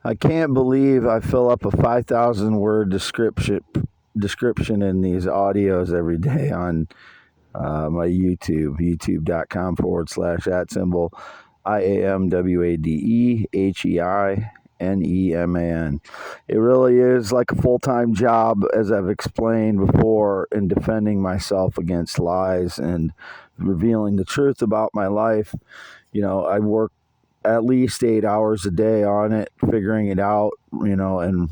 I can't believe I fill up a 5,000 word description in these audios every day on my YouTube, youtube.com/@ IAMWADEHEINEMAN. It really is like a full-time job, as I've explained before, in defending myself against lies and revealing the truth about my life. I work at least 8 hours a day on it, figuring it out, and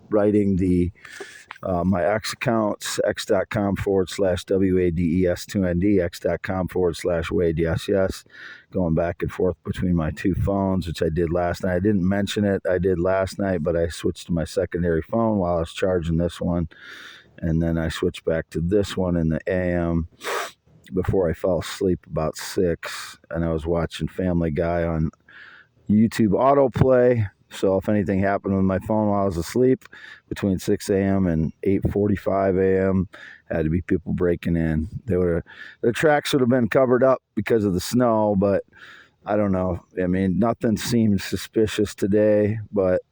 writing my X accounts, x.com/WADES2ND, x.com/Wade, yes, going back and forth between my two phones, which I did last night. I didn't mention it. I did last night, but I switched to my secondary phone while I was charging this one. And then I switched back to this one in the AM before I fell asleep about 6. And I was watching Family Guy on YouTube autoplay. So if anything happened with my phone while I was asleep between 6 a.m. and 8:45 a.m., had to be people breaking in. The tracks would have been covered up because of the snow, but I don't know. I mean, nothing seemed suspicious today, but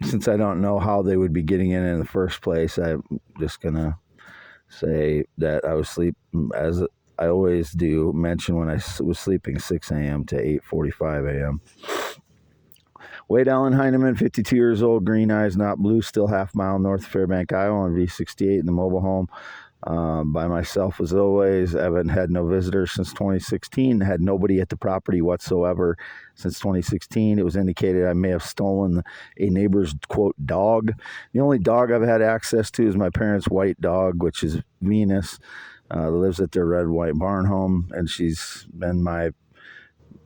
since I don't know how they would be getting in the first place, I'm just gonna say that I was sleeping, as I always do, mention when I was sleeping 6 a.m. to 8:45 a.m. Wade Allen Heineman, 52 years old, green eyes, not blue, still half-mile north of Fairbank, Iowa, on V68 in the mobile home. By myself as always. I haven't had no visitors since 2016. Had nobody at the property whatsoever since 2016. It was indicated I may have stolen a neighbor's, quote, dog. The only dog I've had access to is my parents' white dog, which is Venus. Lives at their red, white barn home, and she's been my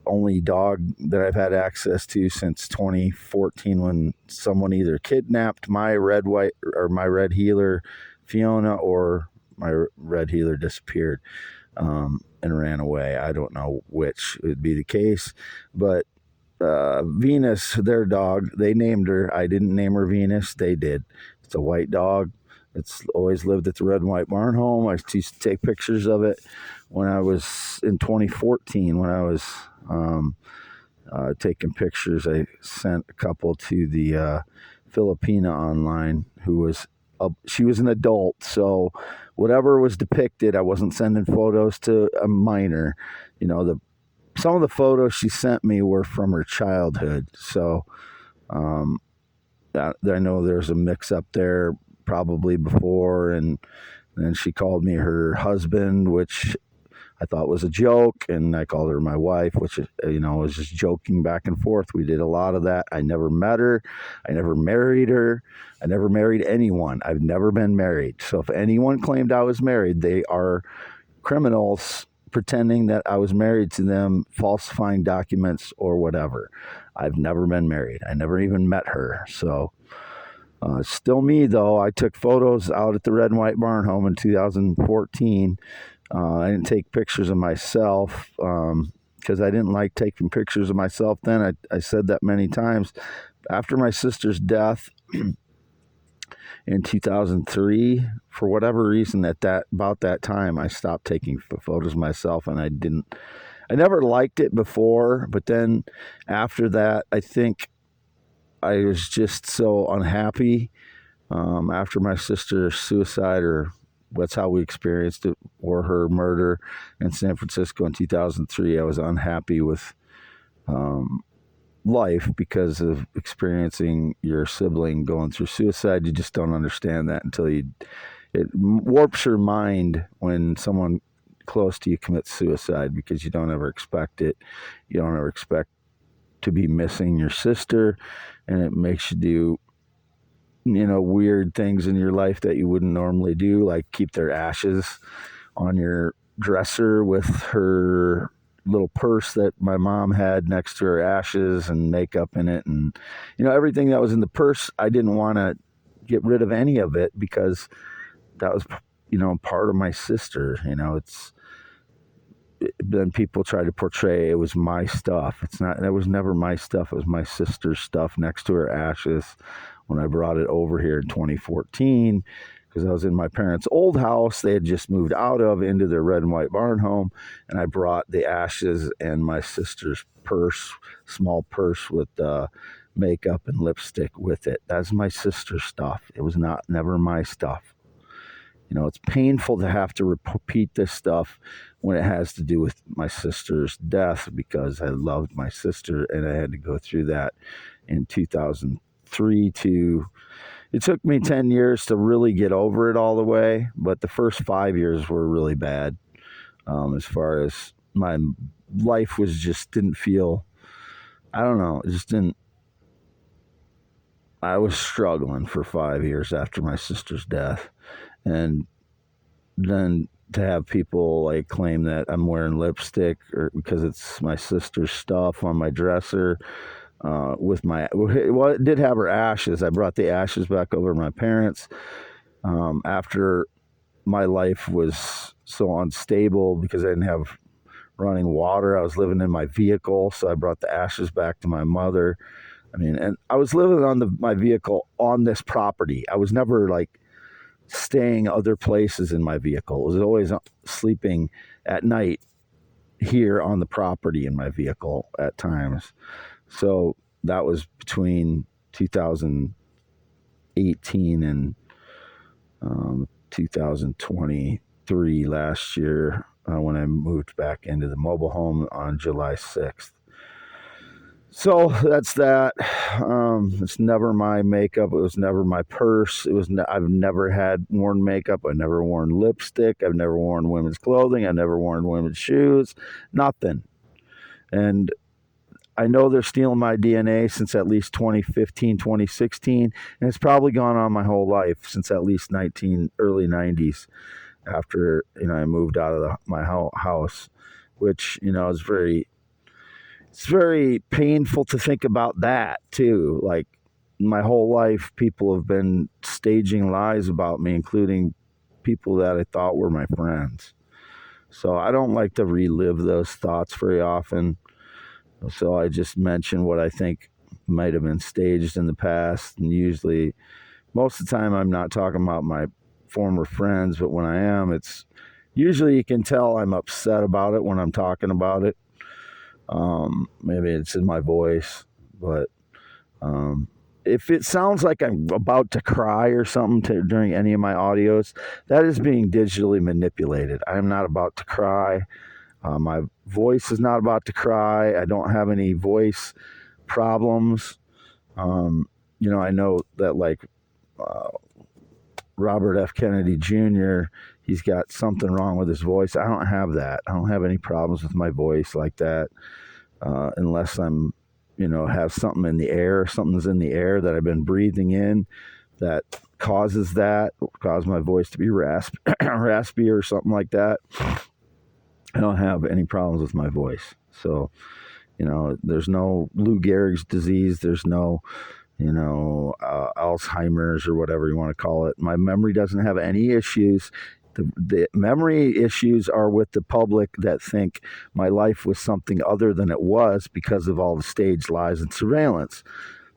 only dog that I've had access to since 2014, when someone either kidnapped my red heeler Fiona, or my red heeler disappeared and ran away. I don't know which would be the case, but Venus, their dog, they named her. I didn't name her Venus. They did. It's a white dog. It's always lived at the red and white barn home. I used to take pictures of it when I was in 2014, when I was taking pictures. I sent a couple to the Filipina online, she was an adult, so whatever was depicted, I wasn't sending photos to a minor. Some of the photos she sent me were from her childhood, so I know there's a mix-up there probably before, and then she called me her husband, which I thought was a joke, and I called her my wife, which, was just joking back and forth. We did a lot of that. I never met her. I never married her. I never married anyone. I've never been married. So if anyone claimed I was married, they are criminals pretending that I was married to them, falsifying documents or whatever. I've never been married. I never even met her. So still me, though. I took photos out at the red and white barn home in 2014. I didn't take pictures of myself because I didn't like taking pictures of myself then. I said that many times. After my sister's death in 2003, for whatever reason, about that time, I stopped taking photos of myself, and I never liked it before, but then after that, I think I was just so unhappy after my sister's suicide, or that's how we experienced it, or her murder in San Francisco in 2003. I was unhappy with life because of experiencing your sibling going through suicide. You just don't understand that until it warps your mind when someone close to you commits suicide, because you don't ever expect it. You don't ever expect to be missing your sister, and it makes you do weird things in your life that you wouldn't normally do, like keep their ashes on your dresser with her little purse that my mom had next to her ashes and makeup in it. And, everything that was in the purse, I didn't want to get rid of any of it because that was, part of my sister. Then people try to portray it was my stuff. It's not. That was never my stuff. It was my sister's stuff next to her ashes when I brought it over here in 2014. because I was in my parents' old house they had just moved out of into their red and white barn home, and I brought the ashes and my sister's purse, small purse with makeup and lipstick with it. That's my sister's stuff. It was never my stuff. It's painful to have to repeat this stuff when it has to do with my sister's death, because I loved my sister and I had to go through that in 2003 it took me 10 years to really get over it all the way, but the first 5 years were really bad. As far as my life didn't feel, I don't know, it just didn't, I was struggling for 5 years after my sister's death. And then to have people like claim that I'm wearing lipstick or because it's my sister's stuff on my dresser, it did have her ashes. I brought the ashes back over to my parents after my life was so unstable because I didn't have running water. I was living in my vehicle, so I brought the ashes back to my mother. And I was living on my vehicle on this property. I was never like staying other places in my vehicle. I was always sleeping at night here on the property in my vehicle at times. So that was between 2018 and 2023 last year when I moved back into the mobile home on July 6th. So that's that. It's never my makeup. It was never my purse. I've never worn makeup. I've never worn lipstick. I've never worn women's clothing. I've never worn women's shoes. Nothing. And I know they're stealing my DNA since at least 2015, 2016, and it's probably gone on my whole life since at least early 90s after, I moved out of my house, which, it's very painful to think about that too. Like my whole life, people have been staging lies about me, including people that I thought were my friends. So I don't like to relive those thoughts very often. So I just mention what I think might have been staged in the past. And usually, most of the time, I'm not talking about my former friends, but when I am, it's usually you can tell I'm upset about it when I'm talking about it. Maybe it's in my voice, but if it sounds like I'm about to cry or something during any of my audios, that is being digitally manipulated. I'm not about to cry. My voice is not about to cry. I don't have any voice problems. I know that like Robert F. Kennedy Jr., he's got something wrong with his voice. I don't have that. I don't have any problems with my voice like that unless I'm, have something in the air. Something's in the air that I've been breathing in that cause my voice to be raspy or something like that. I don't have any problems with my voice. So, there's no Lou Gehrig's disease. There's no, Alzheimer's or whatever you want to call it. My memory doesn't have any issues. The memory issues are with the public that think my life was something other than it was because of all the staged lies and surveillance.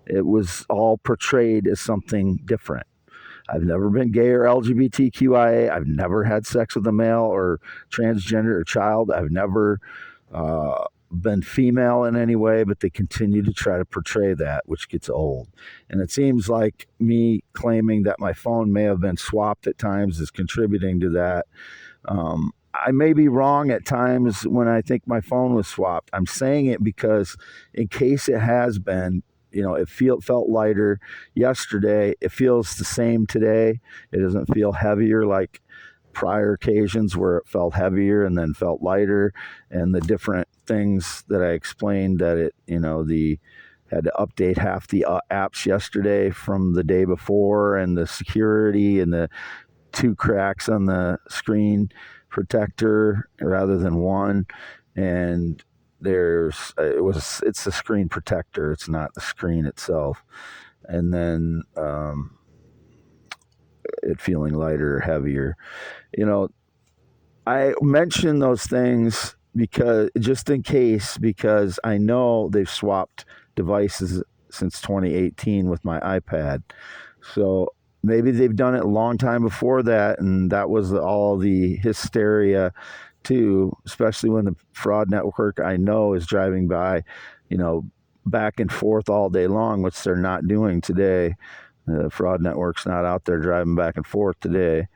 It was all portrayed as something different. I've never been gay or LGBTQIA. I've never had sex with a male or transgender or child. I've never been female in any way, but they continue to try to portray that, which gets old. And it seems like me claiming that my phone may have been swapped at times is contributing to that. I may be wrong at times when I think my phone was swapped. I'm saying it because in case it has been, it felt lighter yesterday. It feels the same today. It doesn't feel heavier like prior occasions where it felt heavier and then felt lighter. And the different things that I explained that it, had to update half the apps yesterday from the day before, and the security and the 2 cracks on the screen protector rather than one. And it's the screen protector. It's not the screen itself. And then it feeling lighter or heavier. I mention those things because I know they've swapped devices since 2018 with my iPad. So maybe they've done it a long time before that, and that was all the hysteria too, especially when the fraud network I know is driving by, back and forth all day long, which they're not doing today. The fraud network's not out there driving back and forth today.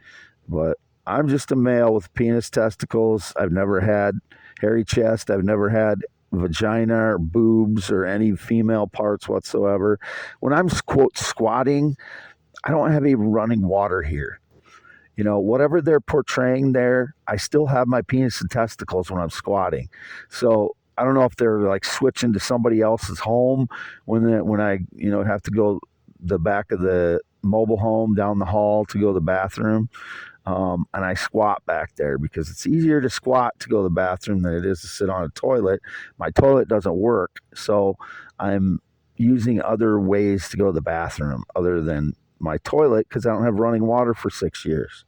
But I'm just a male with penis, testicles. I've never had hairy chest. I've never had vagina or boobs or any female parts whatsoever. When I'm, quote, squatting, I don't have even running water here. Whatever they're portraying there, I still have my penis and testicles when I'm squatting. So I don't know if they're like switching to somebody else's home when I have to go the back of the mobile home down the hall to go to the bathroom. And I squat back there because it's easier to squat to go to the bathroom than it is to sit on a toilet. My toilet doesn't work, so I'm using other ways to go to the bathroom other than my toilet because I don't have running water for 6 years.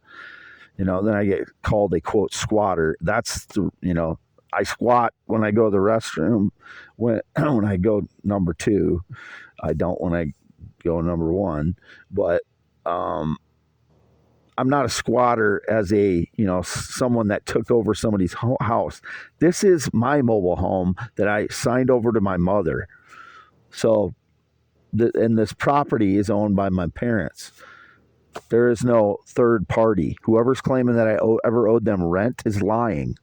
Then I get called a, quote, squatter. I squat when I go to the restroom when I go number 2. I don't when I go number 1. But I'm not a squatter as a, someone that took over somebody's house. This is my mobile home that I signed over to my mother. So, and this property is owned by my parents. There is no third party. Whoever's claiming that I ever owed them rent is lying.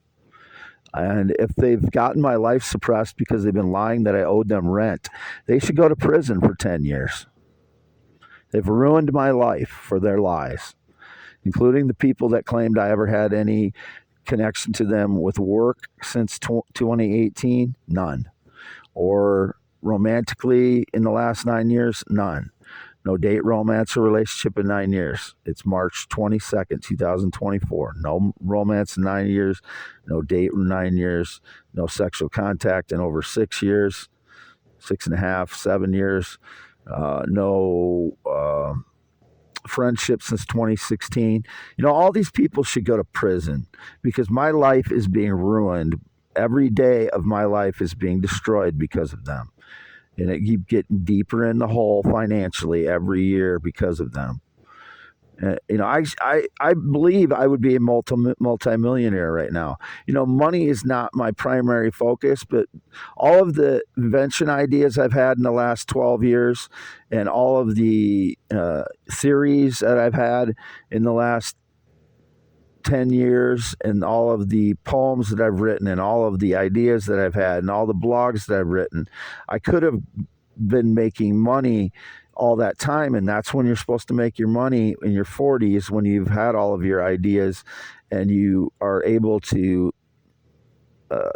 And if they've gotten my life suppressed because they've been lying that I owed them rent, they should go to prison for 10 years. They've ruined my life for their lies, including the people that claimed I ever had any connection to them with work since 2018, none. Or romantically in the last 9 years, none. No date, romance, or relationship in 9 years. It's March 22nd, 2024. No romance in 9 years. No date in 9 years. No sexual contact in over 6 years. 6.5, 7 years. No friendship since 2016. All these people should go to prison because my life is being ruined. Every day of my life is being destroyed because of them. And it keeps getting deeper in the hole financially every year because of them. I believe I would be a multimillionaire right now. Money is not my primary focus, but all of the invention ideas I've had in the last 12 years and all of the theories that I've had in the last 10 years and all of the poems that I've written and all of the ideas that I've had and all the blogs that I've written, I could have been making money all that time. And that's when you're supposed to make your money in your 40s, when you've had all of your ideas and you are able to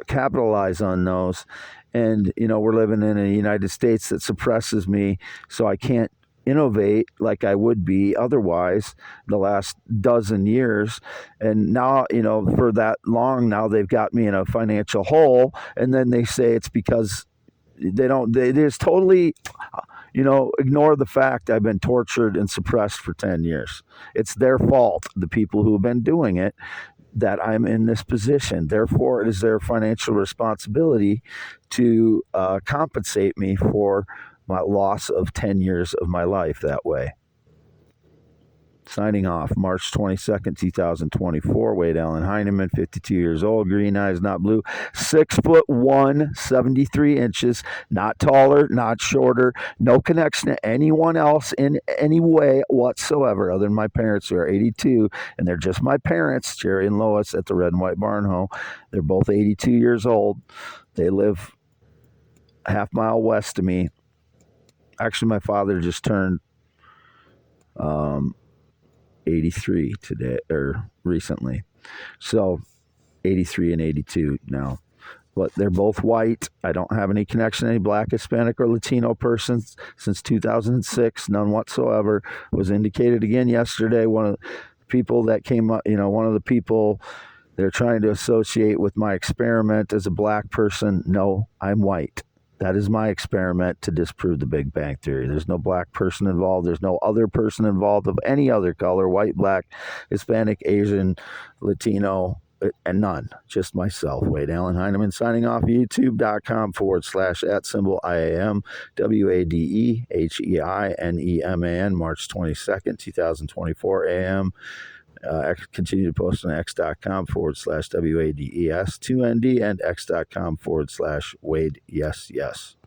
capitalize on those. And, we're living in a United States that suppresses me, so I can't innovate like I would be otherwise the last dozen years. And now, for that long now, they've got me in a financial hole. And then they say it's because they just totally, ignore the fact I've been tortured and suppressed for 10 years. It's their fault, the people who have been doing it, that I'm in this position. Therefore, it is their financial responsibility to compensate me for my loss of 10 years of my life that way. Signing off, March 22nd, 2024. Wade Allen Heineman, 52 years old, green eyes, not blue, 6'1", 73 inches, not taller, not shorter, no connection to anyone else in any way whatsoever other than my parents, who are 82, and they're just my parents, Jerry and Lois, at the Red and White Barn Home. They're both 82 years old. They live a half mile west of me. Actually, my father just turned 83 today, or recently. So 83 and 82 now. But they're both white. I don't have any connection to any Black, Hispanic, or Latino persons since 2006. None whatsoever. Was indicated again yesterday. One of the people that came up, one of the people they're trying to associate with my experiment as a Black person. No, I'm white. That is my experiment to disprove the Big Bang Theory. There's no Black person involved. There's no other person involved of any other color, white, Black, Hispanic, Asian, Latino, and none, just myself, Wade Allen Heineman, signing off. YouTube.com/@IAM WADEHEINEMAN, March 22nd, 2024 AM. Continue to post on x.com/WADES2ND and x.com/Wade. Yes.